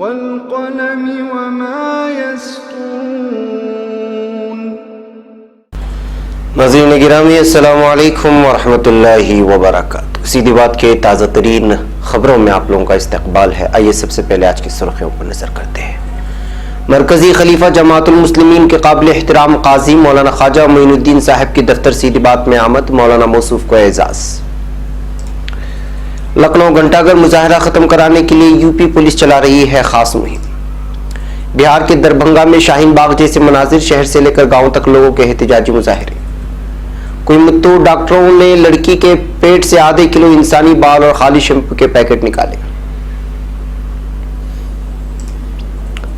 वल्क़लम वमा यस्तून। नाज़रीन गिरामी अस्सलामु अलैकुम वरहमतुल्लाहि वबरकातुहू। सीधी बात के ताज़ा तरीन खबरों में आप लोगों का इस्तकबाल है। आइए सबसे पहले आज की सुर्खियों पर नजर करते हैं। मरकजी खलीफा जमातुल मुस्लिमीन के काबिल एहतराम काजी मौलाना ख्वाजा मोइनुद्दीन साहब की दफ्तर सीधी बात में आमद, मौलाना मौसूफ को एजाज। लखनऊ घंटाघर मुजाहरा खत्म कराने के लिए यूपी पुलिस चला रही है खास मुहिम। बिहार के दरभंगा में शाहीन बाग जैसे मनाजिर, शहर से लेकर गांव तक लोगों के एहतजाजी मुजाहरे। कोयम्बटूर डॉक्टरों ने लड़की के पेट से आधे किलो इंसानी बाल और खाली शैम्पू के पैकेट निकाले।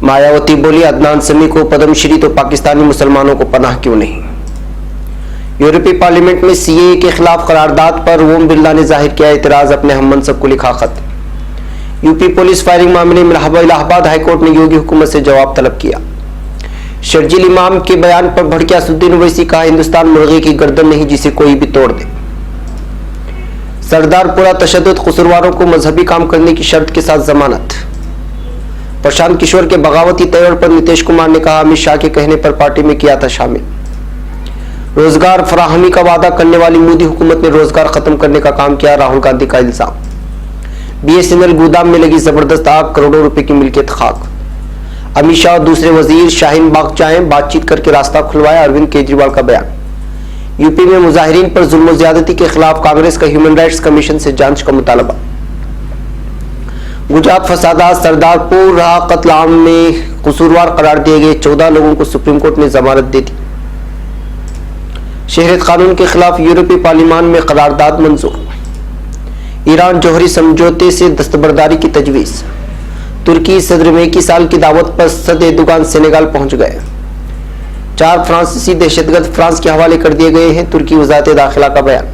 मायावती बोली, अदनान समी को पद्मश्री तो पाकिस्तानी मुसलमानों को पनाह क्यों नहीं। यूरोपीय पार्लियामेंट में सीएए के खिलाफ करारदाद पर ओम बिरला ने जाहिर किया एतराज, अपने हम मनसब को लिखा खत। यूपी पुलिस फायरिंग मामले में इलाहाबाद हाईकोर्ट ने योगी हुकूमत से जवाब तलब किया। शर्जील इमाम के बयान पर भड़के असदुद्दीन ओवैसी, कहा हिंदुस्तान मुर्गे की गर्दन नहीं जिसे कोई भी तोड़ दे। सरदारपुरा तशद्दुद, कसूरवारों को मजहबी काम करने की शर्त के साथ जमानत। प्रशांत किशोर के बगावती तैयार पर नीतीश कुमार ने कहा अमित शाह के कहने पर पार्टी में किया था शामिल। रोजगार फराहमी का वादा करने वाली मोदी हुकूमत ने रोजगार खत्म करने का काम किया, राहुल गांधी का इल्जाम। बीएसएनएल गोदाम में लगी जबरदस्त आग, करोड़ों रुपए की मिल्कियत खाक। अमित शाह और दूसरे वजीर शाहीन बाग जाए, बातचीत करके रास्ता खुलवाया, अरविंद केजरीवाल का बयान। यूपी में मुजाहिरीन पर जुल्म ज्यादती के खिलाफ कांग्रेस का ह्यूमन राइट्स कमीशन से जांच का मुतालबा। गुजरात फसादात, सरदारपुर कत्ल आम में कसूरवार करार दिए गए 14 लोगों को सुप्रीम कोर्ट ने जमानत दे दी। शहरियत कानून के खिलाफ यूरोपीय पार्लियामान में करारदाद मंजूर। ईरान जौहरी समझौते से दस्तबरदारी की तजवीज। तुर्की सदर मेकी साल की दावत पर सदे दुकान सेनेगाल पहुंच गए। 4 फ्रांसीसी दहशतगर्द फ्रांस के हवाले कर दिए गए हैं, तुर्की वजारत दाखिला का बयान।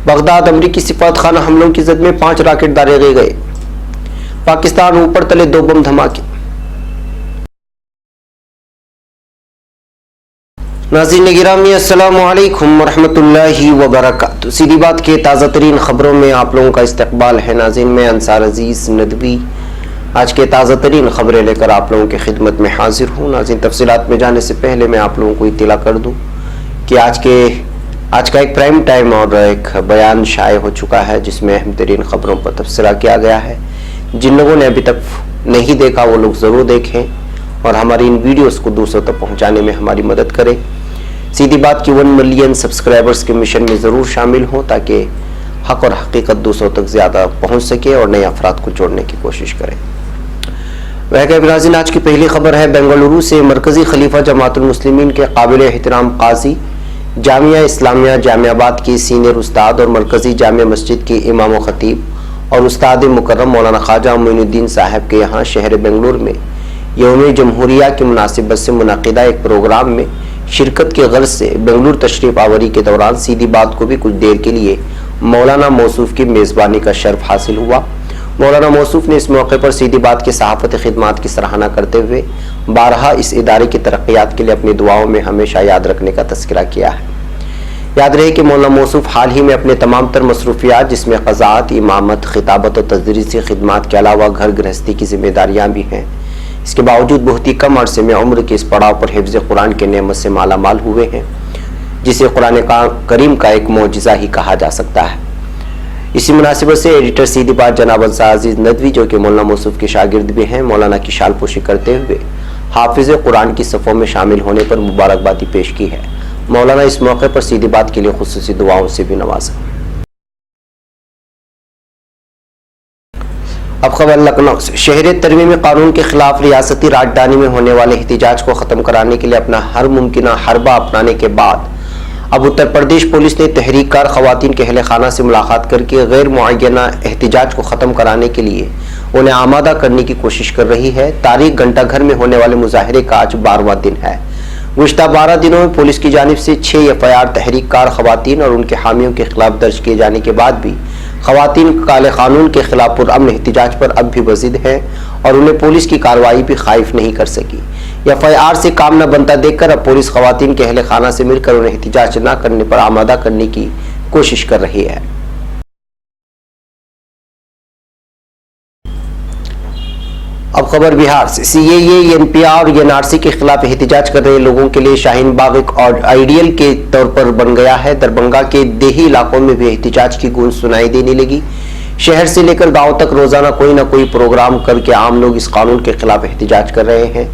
बगदाद अमरीकी सिफारत खाना हमलों की जद में 5 रॉकेट दागे गए। पाकिस्तान ऊपर तले 2 बम धमाके। नाज़रीन गिरामी अस्सलामु अलैकुम वरहमतुल्लाहि वबरकातुहू। सीधी बात के ताज़ा तरीन खबरों में आप लोगों का इस्तकबाल है। नाज़रीन मैं अंसार अजीज नदवी आज के ताज़ा तरीन खबरें लेकर आप लोगों की खिदमत में हाजिर हूँ। नाज़रीन तफसीलात में जाने से पहले मैं आप लोगों को इत्तला कर दूँ कि आज का एक प्राइम टाइम और एक बयान शाये हो चुका है, जिसमें अहम तरीन खबरों पर तबसरा किया गया है। जिन लोगों ने अभी तक नहीं देखा वो लोग ज़रूर देखें और हमारी इन वीडियोस को दूसरों तक पहुंचाने में हमारी मदद करें। सीधी बात की 1 मिलियन सब्सक्राइबर्स के मिशन में ज़रूर शामिल हों ताकि हक़ और हकीकत दूसरों तक ज़्यादा पहुंच सके और नए अफराद को जोड़ने की कोशिश करें। नाज़रीन आज की पहली खबर है बेंगलुरु से। मरकजी खलीफा जमातुल मुस्लिमीन के काबिल एहतराम काजी, जामिया इस्लामिया जामियाबाद के सीनियर उस्ताद और मरकजी जामिया मस्जिद के इमाम व खतीब और उस्ताद मुकर्रम मौलाना ख्वाजा मोइनुद्दीन साहब के यहाँ शहर बेंगलुरु में यौम जमहूरिया की मुनासिबत से मुनाकिदा एक प्रोग्राम में शिरकत के गर्ज से बेंगलुरु तशरीफ आवरी के दौरान सीधी बात को भी कुछ देर के लिए मौलाना मौसूफ की मेज़बानी का शर्फ हासिल हुआ। मौलाना मौसूफ ने इस मौके पर सीधी बात की सहाफ़त खिदमात की सराहना करते हुए बारहा इस इदारे की तरक्यात के लिए अपनी दुआओं में हमेशा याद रखने का तज़किरा किया है। याद रहे कि मौलाना मौसूफ हाल ही में अपने तमाम तर मसरूफियात जिसमें क़ज़ात, इमामत, खिताबत और तदरीसी खिदमात के अलावा घर गृहस्थी की जिम्मेदारियाँ भी हैं, इसके बावजूद बहुत ही कम अरसे में उम्र के इस पड़ाव पर हिफ्ज़ कुरान के नेमत से माला माल हुए हैं, जिसे कुरान करीम का एक मौजिज़ा ही कहा जा सकता है। इसी मुनासिबत से एडिटर सीधी बात जनाब अंसार अजीज नदवी, जो कि मौलाना मौसूफ के शागिर्द भी हैं, मौलाना की शालपोशी करते हुए हाफिज़ कुरान की सफ़ों में शामिल होने पर मुबारकबादी पेश की है। मौलाना इस मौके पर सीधी बात के लिए खुसूसी दुआओं से भी नवाजा। अब खबर लखनऊ से। शहरियत तरमीमी कानून के खिलाफ रियासती राजधानी में होने वाले एहतिजाज को ख़त्म कराने के लिए अपना हर मुमकिन हरबा अपनाने के बाद अब उत्तर प्रदेश पुलिस ने तहरीककार ख़वातीन के अहले खाना से मुलाकात करके गैर मुअय्यना एहतिजाज को ख़त्म कराने के लिए उन्हें आमादा करने की कोशिश कर रही है। तारीख घंटाघर में होने वाले मुजाहरे का आज 12वां दिन है। गुज़िश्ता 12 दिनों में पुलिस की जानिब से 6 FIR तहरीककार ख़वातीन और उनके हामियों के खिलाफ दर्ज किए जाने के बाद भी ख़वातीन काले कानून के खिलाफ पुरअमन एहतिजाज पर अब भी वज़ीद हैं और उन्हें पुलिस की कार्रवाई भी खाइफ नहीं कर सकी। FIR से काम न बनता देखकर अब पुलिस ख़वातीन के अहले खाना से मिलकर उन्हें एहतिजाज न करने पर आमादा करने की कोशिश कर रही है। अब खबर बिहार से। सीएए, एनपीआर और एनआरसी के खिलाफ एहतजाज कर रहे लोगों के लिए शाहीन बाग एक आइडियल के तौर पर बन गया है। दरभंगा के देही इलाकों में भी एहतजाज की गूंज सुनाई देने लगी। शहर से लेकर गांव तक रोजाना कोई ना कोई प्रोग्राम करके आम लोग इस कानून के खिलाफ एहतजाज कर रहे हैं।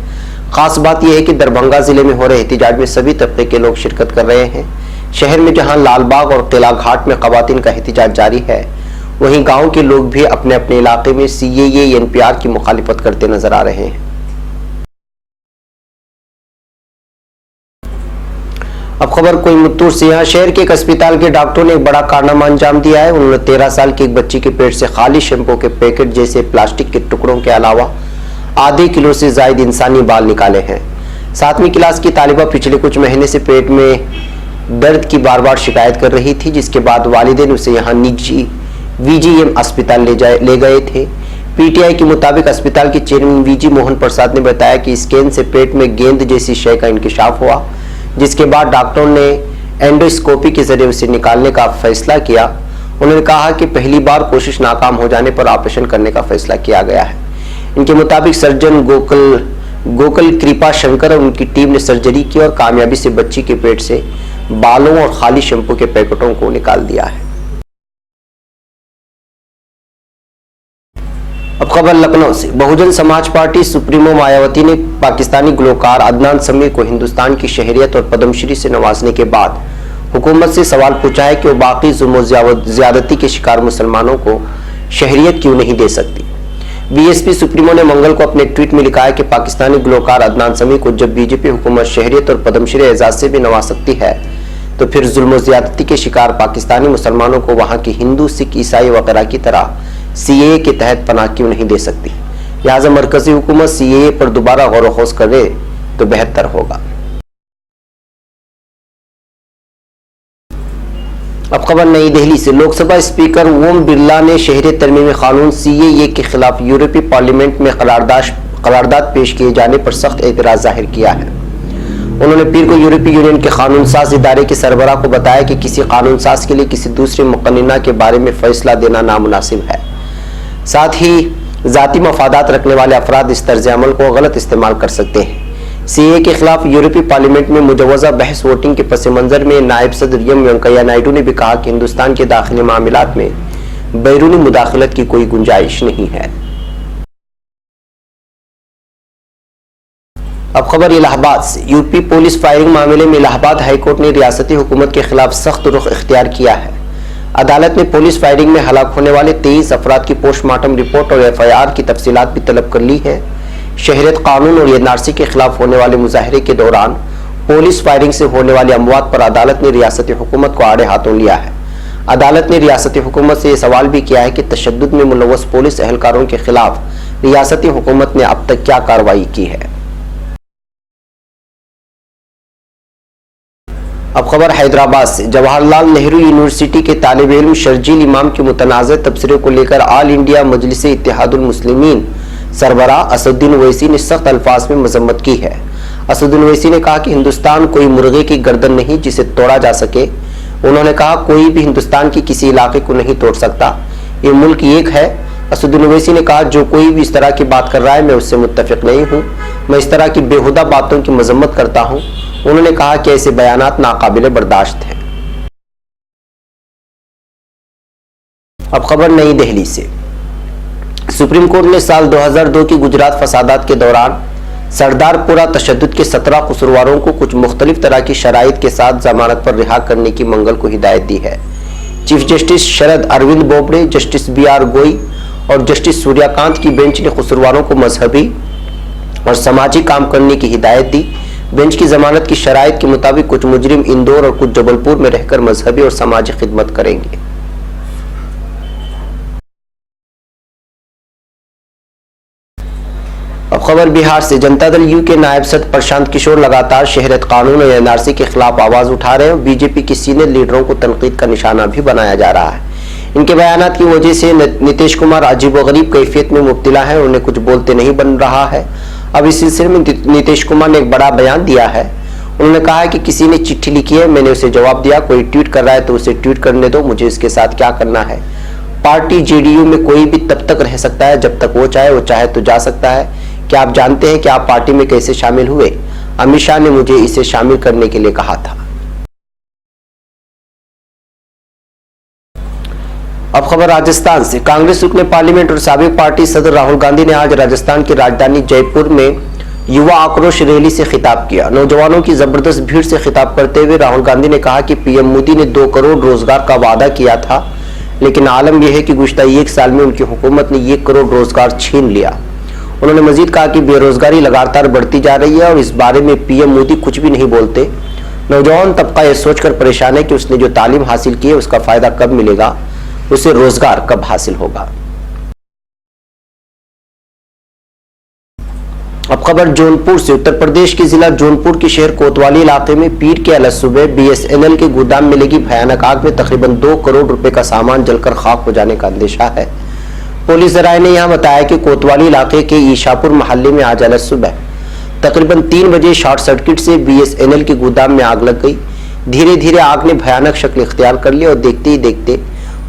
खास बात यह है कि दरभंगा जिले में हो रहे एहतजाज में सभी तबके के लोग शिरकत कर रहे हैं। शहर में जहां लालबाग और किला घाट में खवातीन का एहतजाज जारी है, वहीं गांव के लोग भी अपने अपने इलाके में सीएए, एनपीआर की मुखालिफत करते नजर आ रहे हैं। अब खबर कोयम्बटूर से। यहाँ शहर के एक अस्पताल के डॉक्टरों ने एक बड़ा कारनामा अंजाम दिया है। उन्होंने 13 साल की एक बच्ची के पेट से खाली शैम्पू के पैकेट जैसे प्लास्टिक के टुकड़ों के अलावा आधे किलो से ज्यादा इंसानी बाल निकाले हैं। 7वीं क्लास की तालिबा पिछले कुछ महीने से पेट में दर्द की बार बार शिकायत कर रही थी, जिसके बाद वालिदैन उसे यहाँ निजी वीजीएम अस्पताल ले गए थे। पीटीआई के मुताबिक अस्पताल के चेयरमैन वीजी मोहन प्रसाद ने बताया कि स्कैन से पेट में गेंद जैसी शय का इंकशाफ हुआ, जिसके बाद डॉक्टरों ने एंडोस्कोपी के जरिए उसे निकालने का फैसला किया। उन्होंने कहा कि पहली बार कोशिश नाकाम हो जाने पर ऑपरेशन करने का फैसला किया गया है। इनके मुताबिक सर्जन गोकुल कृपा शंकर और उनकी टीम ने सर्जरी की और कामयाबी से बच्ची के पेट से बालों और खाली शैम्पू के पैकेटों को निकाल दिया है। अब खबर लखनऊ से। बहुजन समाज पार्टी सुप्रीमो मायावती ने पाकिस्तानी गुलकार अदनान समी को हिंदुस्तान की शहरियत और पद्मश्री से नवाजने के बाद हुकूमत से सवाल पूछा है कि वो बाकी जुल्म ज्यादती के शिकार मुसलमानों को शहरियत क्यों नहीं दे सकती। बीएसपी सुप्रीमो ने मंगल को अपने ट्वीट में लिखा है कि पाकिस्तानी गुलकार अदनान समी को जब बीजेपी हुकूमत शहरियत और पद्मश्री एजाज से भी नवाज सकती है, तो फिर जुल्म ज्यादती के शिकार पाकिस्तानी मुसलमानों को वहां के हिंदू, सिख, ईसाई वगैरह की तरह सीएए के तहत पनाह क्यों नहीं दे सकती। लिहाजा मरकजी हुकूमत सीएए पर दोबारा गौर व खोज करे तो बेहतर होगा। अब खबर नई दिल्ली से। लोकसभा स्पीकर ओम बिरला ने शहरी तरमीमी कानून सीएए के खिलाफ यूरोपीय पार्लियामेंट में करारदाद पेश किए जाने पर सख्त एतराज जाहिर किया है। उन्होंने पीर को यूरोपीय यूनियन के कानून साज इदारे के सरबराह को बताया कि किसी कानून साज के लिए किसी दूसरे मुकन्निना के बारे में फैसला देना नामुनासिब है। साथ ही जाती मफादात रखने वाले अफराद इस तर्ज अमल को गलत इस्तेमाल कर सकते हैं। सीएए के खिलाफ यूरोपीय पार्लियामेंट में मुजवजा बहस वोटिंग के पस मंजर में नायब सदर एम वेंकैया नायडू ने भी कहा कि हिंदुस्तान के दाखिली मामलात में बैरूनी मुदाखलत की कोई गुंजाइश नहीं है। अब खबर इलाहाबाद से। यूपी पुलिस फायरिंग मामले में इलाहाबाद हाईकोर्ट ने रियासती हुकूमत के खिलाफ सख्त रुख इख्तियार किया है। अदालत ने पुलिस फायरिंग में हलाक होने वाले 23 अफराद की पोस्टमार्टम रिपोर्ट और एफआईआर की तफसीलात भी तलब कर ली है। शहरियत कानून और एनआरसी के खिलाफ होने वाले मुजाहरे के दौरान पुलिस फायरिंग से होने वाली अमवात पर अदालत ने रियासती हुकूमत को आड़े हाथों लिया है। अदालत ने रियासती हुकूमत से यह सवाल भी किया है कि तशद्दुद में मुलव्वस पुलिस एहलकारों के खिलाफ रियासती हुकूमत ने अब तक क्या कार्रवाई की है। अब खबर हैदराबाद से। जवाहरलाल नेहरू यूनिवर्सिटी के तालिब इल्म शर्जील इमाम के मुतनाज़ तबसरे को लेकर आल इंडिया मजलिस इत्तेहादुल मुस्लिमीन सरबराह असदुद्दीन ओवैसी ने सख्त अल्फाज में मजम्मत की है। असदुद्दीन ओवैसी ने कहा कि हिंदुस्तान कोई मुर्गे की गर्दन नहीं जिसे तोड़ा जा सके। उन्होंने कहा कोई भी हिंदुस्तान की किसी इलाके को नहीं तोड़ सकता, ये मुल्क एक है। असदुद्दीन ओवैसी ने कहा जो कोई भी इस तरह की बात कर रहा है मैं उससे मुत्तफिक नहीं हूँ, मैं इस तरह की बेहुदा बातों की मजम्मत करता हूँ। उन्होंने कहा कि ऐसे बयानात नाकाबिले बर्दाश्त हैं। अब खबर नई दिल्ली से। सुप्रीम कोर्ट ने साल 2002 की गुजरात फसादात के दौरान सरदारपुरा तशद्दुद के 17 कसूरवारों को कुछ मुख्तलिफ तरह की शराइत के साथ जमानत पर रिहा करने की मंगल को हिदायत दी है। Chief justice Sharad Arvind Bobde, justice BR गोई और जस्टिस सूर्यकांत की बेंच ने कसूरवारों को मजहबी और समाजी काम करने की हिदायत दी। बेंच की जमानत की शराइत के मुताबिक कुछ मुजरिम इंदौर और कुछ जबलपुर में रहकर मजहबी और समाजी खिदमत करेंगे। अब खबर बिहार से। जनता दल यू के नायब सदर प्रशांत किशोर लगातार शहरियत कानून और एनआरसी के खिलाफ आवाज उठा रहे हैं। बीजेपी के सीनियर लीडरों को तनकीद का निशाना भी बनाया जा रहा है। इनके बयानात की वजह से नीतीश कुमार अजीबोगरीब कैफियत में मुब्तला है, उन्हें कुछ बोलते नहीं बन रहा है। अब इस सिलसिले में नीतीश कुमार ने एक बड़ा बयान दिया है। उन्होंने कहा है कि किसी ने चिट्ठी लिखी है, मैंने उसे जवाब दिया, कोई ट्वीट कर रहा है तो उसे ट्वीट करने दो, मुझे इसके साथ क्या करना है। पार्टी जेडीयू में कोई भी तब तक रह सकता है जब तक वो चाहे तो जा सकता है। क्या आप जानते हैं कि आप पार्टी में कैसे शामिल हुए? अमित शाह ने मुझे इसे शामिल करने के लिए कहा था। अब खबर राजस्थान से। कांग्रेस रुकने पार्लियामेंट और साबिक पार्टी सदर राहुल गांधी ने आज राजस्थान की राजधानी जयपुर में युवा आक्रोश रैली से खिताब किया। नौजवानों की जबरदस्त भीड़ से खिताब करते हुए राहुल गांधी ने कहा कि पीएम मोदी ने 2 करोड़ रोजगार का वादा किया था, लेकिन आलम यह है कि गुज़श्ता 1 साल में उनकी हुकूमत ने 1 करोड़ रोजगार छीन लिया। उन्होंने मजीद कहा कि बेरोजगारी लगातार बढ़ती जा रही है और इस बारे में पीएम मोदी कुछ भी नहीं बोलते। नौजवान तबका यह सोचकर परेशान है कि उसने जो तालीम हासिल की है उसका फायदा कब मिलेगा, उसे रोजगार कब हासिल होगा। अब खबर जौनपुर से। उत्तर प्रदेश के जिला जौनपुर के शहर कोतवाली इलाके में पीर के अलग सुबह बीएसएनएल के गोदाम में लगी भयानक आग में तकरीबन 2 करोड़ रुपए का सामान जलकर खाक हो जाने का अंदेशा है। पुलिस जराये ने यहां बताया कि कोतवाली इलाके के ईशापुर मोहल्ले में आज अलग सुबह तकरीबन 3 बजे शॉर्ट सर्किट से बीएसएनएल के गोदाम में आग लग गई। धीरे धीरे आग ने भयानक शक्ल इख्तियार कर ली और देखते ही देखते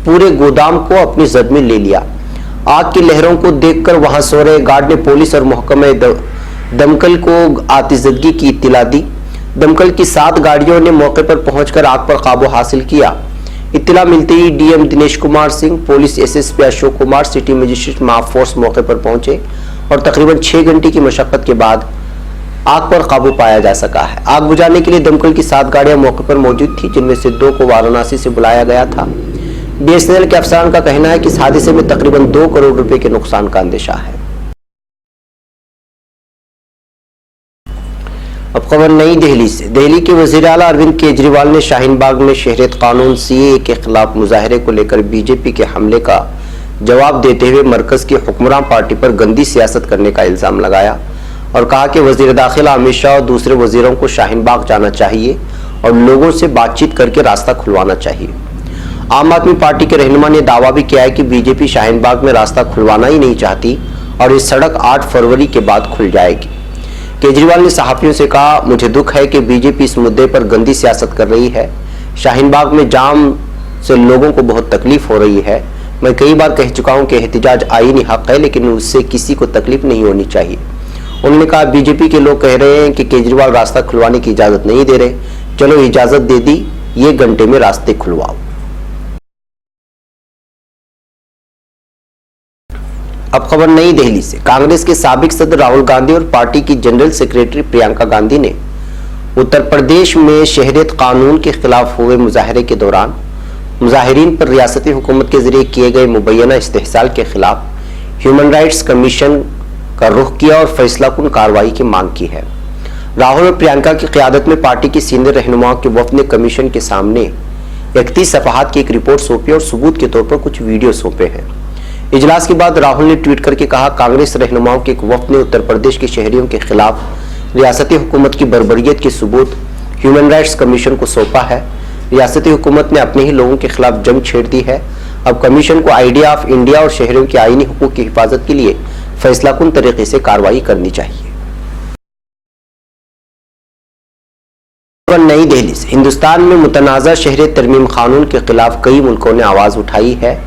पूरे गोदाम को अपनी जद में ले लिया। आग की लहरों को देखकर वहां सो रहे गार्ड ने पुलिस और महकमे दमकल को आतिशदगी की इत्तला दी। दमकल की 7 गाड़ियों ने मौके पर पहुंचकर आग पर काबू हासिल किया। इत्तला मिलते ही DM Dinesh Kumar Singh, police SSP Ashok Kumar, city magistrate महाफोर्स मौके पर पहुंचे और तकरीबन 6 घंटे की मशक्कत के बाद आग पर काबू पाया जा सका है। आग बुझाने के लिए दमकल की 7 गाड़ियां मौके पर मौजूद थी, जिनमें से 2 को वाराणसी से बुलाया गया था। बीएसएनएल के अफसरान का कहना है कि इस हादसे में तकरीबन 2 करोड़ रुपए के नुकसान का अंदेशा है। अब खबर नई दिल्ली से। दिल्ली के वजीर आला अरविंद केजरीवाल ने शाहीन बाग में शहरियत कानून सीएए के खिलाफ मुजाहरे को लेकर बीजेपी के हमले का जवाब देते हुए मरकज की हुक्मरान पार्टी पर गंदी सियासत करने का इल्जाम लगाया और कहा कि वजीर दाखिला अमित शाह और दूसरे वजीरों को शाहीन बाग जाना चाहिए और लोगों से बातचीत करके रास्ता खुलवाना चाहिए। आम आदमी पार्टी के रहनुमा ने दावा भी किया है कि बीजेपी शाहीन बाग में रास्ता खुलवाना ही नहीं चाहती और ये सड़क 8 फरवरी के बाद खुल जाएगी। केजरीवाल ने सहाफियों से कहा, मुझे दुख है कि बीजेपी इस मुद्दे पर गंदी सियासत कर रही है। शाहीन बाग में जाम से लोगों को बहुत तकलीफ हो रही है। मैं कई बार कह चुका हूं कि एहतिजाज आईनी हक है, लेकिन उससे किसी को तकलीफ नहीं होनी चाहिए। उन्होंने कहा, बीजेपी के लोग कह रहे हैं कि केजरीवाल रास्ता खुलवाने की इजाजत नहीं दे रहे। चलो इजाजत दे दी, ये घंटे में रास्ते खुलवाओ। अब खबर नई दिल्ली से। कांग्रेस के साबिक सदर राहुल गांधी और पार्टी की जनरल सेक्रेटरी प्रियंका गांधी ने उत्तर प्रदेश में शहरियत कानून के खिलाफ हुए मुजाहरे के दौरान मुजाहिरीन पर रियासती हुकूमत के जरिए किए गए मुबैना इस्तेहसाल के खिलाफ ह्यूमन राइट्स कमीशन का रुख किया और फैसलाकुन कार्रवाई की मांग की है। राहुल और प्रियंका की क़यादत में पार्टी के सीनियर रहनुमाओं के वफ़द ने कमीशन के सामने 31 सफ़हात की एक रिपोर्ट सौंपी और सबूत के तौर पर कुछ वीडियो सौंपे हैं। इजलास के बाद राहुल ने ट्वीट करके कहा, कांग्रेस रहनुमाओं के एक वफ़द ने उत्तर प्रदेश के शहरियों के खिलाफ रियासती हुकूमत की बर्बरियत के सबूत ह्यूमन राइट्स कमीशन को सौंपा है। रियासती हुकूमत ने अपने ही लोगों के खिलाफ जंग छेड़ दी है। अब कमीशन को आइडिया ऑफ इंडिया और शहरियों के आईनी हुकूक की हिफाजत के लिए फैसलाकुन तरीके से कार्रवाई करनी चाहिए। नई दिल्ली से। हिंदुस्तान में मुतनाज़ा शहरियत तरमीम कानून के खिलाफ कई मुल्कों ने आवाज उठाई है।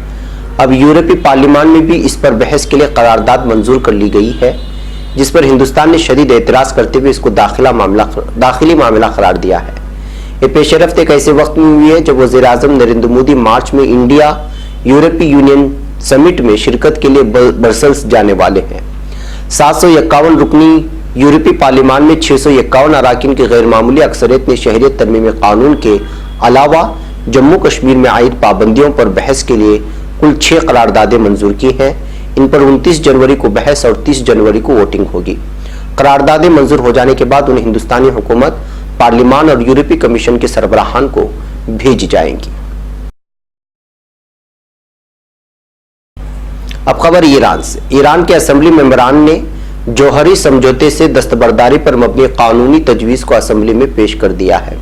अब यूरोपीय पार्लियामान में भी इस पर बहस के लिए करारदाद मंजूर कर ली गई है, जिस पर हिंदुस्तान ने शदीद एतराज करते हुए इसको दाखिली मामला करार दिया है। ये पेशरफ्त एक ऐसे वक्त में हुई है जब वज़ीर आज़म नरेंद्र मोदी मार्च में इंडिया यूरोपीय यूनियन समिट में शिरकत के लिए ब्रसेल्स जाने वाले हैं। 751 रुकनी यूरोपीय पार्लियामान में 651 अराकीन की गैर मामूली अक्सरियत ने शहरियत तरमीम कानून के अलावा जम्मू कश्मीर में आयद पाबंदियों पर बहस के लिए कुल 6 करारदादें मंजूर की हैं। इन पर 29 जनवरी को बहस और 30 जनवरी को वोटिंग होगी। करारदादें मंजूर हो जाने के बाद उन्हें हिंदुस्तानी हुकूमत, पार्लियामान और यूरोपीय कमीशन के सरबराहान को भेजी जाएंगी। अब खबर ईरान से। ईरान के असेंबली मेंबरान ने जौहरी समझौते से दस्तबरदारी पर मबनी कानूनी तजवीज़ को असेंबली में पेश कर दिया है।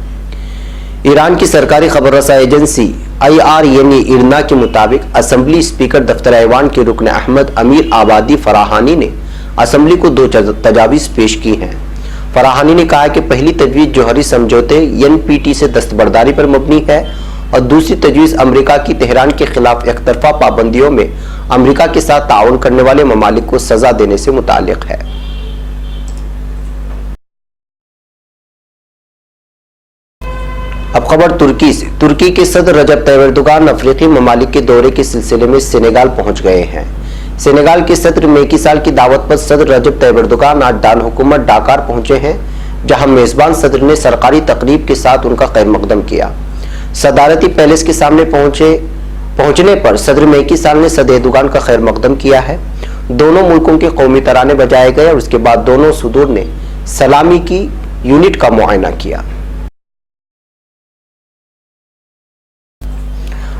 ईरान की सरकारी खबर रसा एजेंसी IRNA इरना के मुताबिक असेंबली स्पीकर दफ्तर ऐवान के रुकन अहमद अमीर आबादी फराहानी ने असेंबली को 2 तजावीज़ पेश की हैं। फराहानी ने कहा कि पहली तजवीज़ जौहरी समझौते NPT से दस्तबरदारी पर मबनी है और दूसरी तजवीज़ अमेरिका की तेहरान के खिलाफ एकतरफा पाबंदियों में अमेरिका के साथ ताउन करने वाले ममालिक को सजा देने से मुताल्लिक है। अब खबर तुर्की से। तुर्की के सदर रजब तैयब एर्दोगान अफ्रीकी ममालिक के दौरे के सिलसिले में सेनेगाल पहुंच गए हैं। सेनेगाल के सदर मेकी साल की दावत पर सदर रजब तैयब एर्दोगान आज दारहुकूमत डाकार पहुंचे हैं, जहां मेजबान सदर ने सरकारी तकरीब के साथ उनका खैर मकदम किया। सदारती पैलेस के सामने पहुंचने पर सदर मेकी साल ने सदर एर्दोगान का खैर मकदम किया है। दोनों मुल्कों के कौमी तराने बजाए गए और उसके बाद दोनों सदूर ने सलामी की यूनिट का मुआयना किया।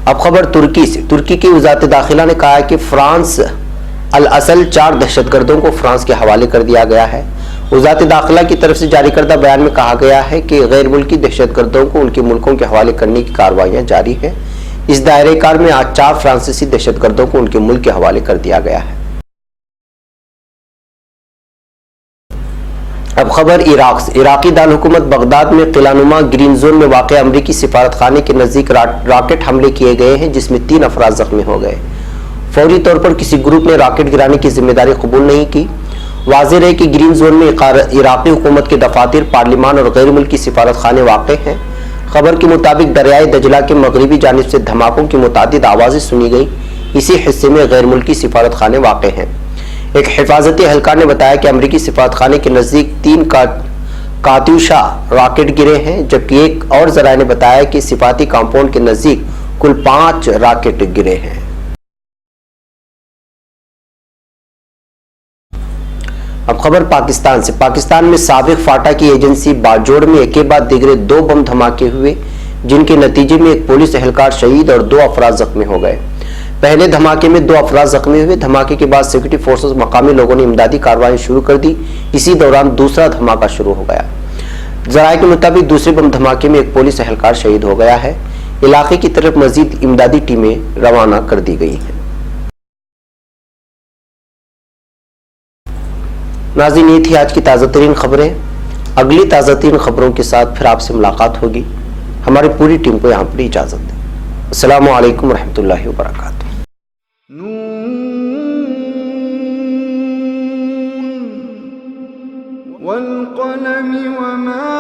अब खबर तुर्की से। तुर्की की वज़ारत दाखिला ने कहा है कि फ्रांस अल असल 4 दहशतगर्दों को फ्रांस के हवाले कर दिया गया है। वज़ारत दाखिला की तरफ से जारी करदा बयान में कहा गया है कि गैर मुल्की दहशतगर्दों को उनके मुल्कों के हवाले करने की कार्रवाइयां जारी हैं। इस दायरे कार में आज 4 फ्रांसीसी दहशतगर्दों को उनके मुल्क के हवाले कर दिया गया है। अब खबर इराक से। इराकी दारहुकूमत बगदाद में किलानुमा ग्रीन जोन में वाक़ अमरीकी सिफारत खाने के नज़दीक रॉकेट हमले किए गए हैं, जिसमें 3 अफराद जख्मी हो गए। फौरी तौर पर किसी ग्रुप ने रॉकेट गिराने की जिम्मेदारी कबूल नहीं की। वाज़ेह है कि ग्रीन जोन में इराकी हुकूमत के दफातर, पार्लिमान और गैर मुल्की सिफारत खाने वाक़ हैं। खबर के मुताबिक दरियाए दजला के मगरबी जानिब से धमाकों की मुतादिद आवाज़ें सुनी गई। इसी हिस्से में गैर मुल्की सिफारत खाने वाक़ हैं। एक हिफाजती एहलकार ने बताया कि अमरीकी सिफारत खाने के नज़दीक 3 कात्यूशा रॉकेट गिरे हैं, जबकि एक और जराये ने बताया कि सिफारती कंपाउंड के नज़दीक कुल 5 रॉकेट गिरे हैं। अब खबर पाकिस्तान से। पाकिस्तान में साबिक फाटा की एजेंसी बाजोड़ में एक के बाद दीगरे 2 बम धमाके हुए, जिनके नतीजे में एक पुलिस एहलकार शहीद और 2 अफराद जख्मी हो गए। पहले धमाके में 2 अफराद जख्मी हुए। धमाके के बाद सिक्योरिटी फोर्सेस, मकामी लोगों ने इमदादी कार्रवाई शुरू कर दी। इसी दौरान दूसरा धमाका शुरू हो गया। जराये के मुताबिक दूसरे बम धमाके में एक पुलिस एहलकार शहीद हो गया है। इलाके की तरफ मजीद इमदादी टीमें रवाना कर दी गई हैं। नाज़रीन, ये थी आज की ताज़ा तरीन खबरें। अगली ताज़ा तरीन खबरों के साथ फिर आपसे मुलाकात होगी। हमारी पूरी टीम को यहाँ पर इजाज़त दें। अस्सलामु अलैकुम रहमतुल्लाहि व बरकातुहू। वल क़लम वमा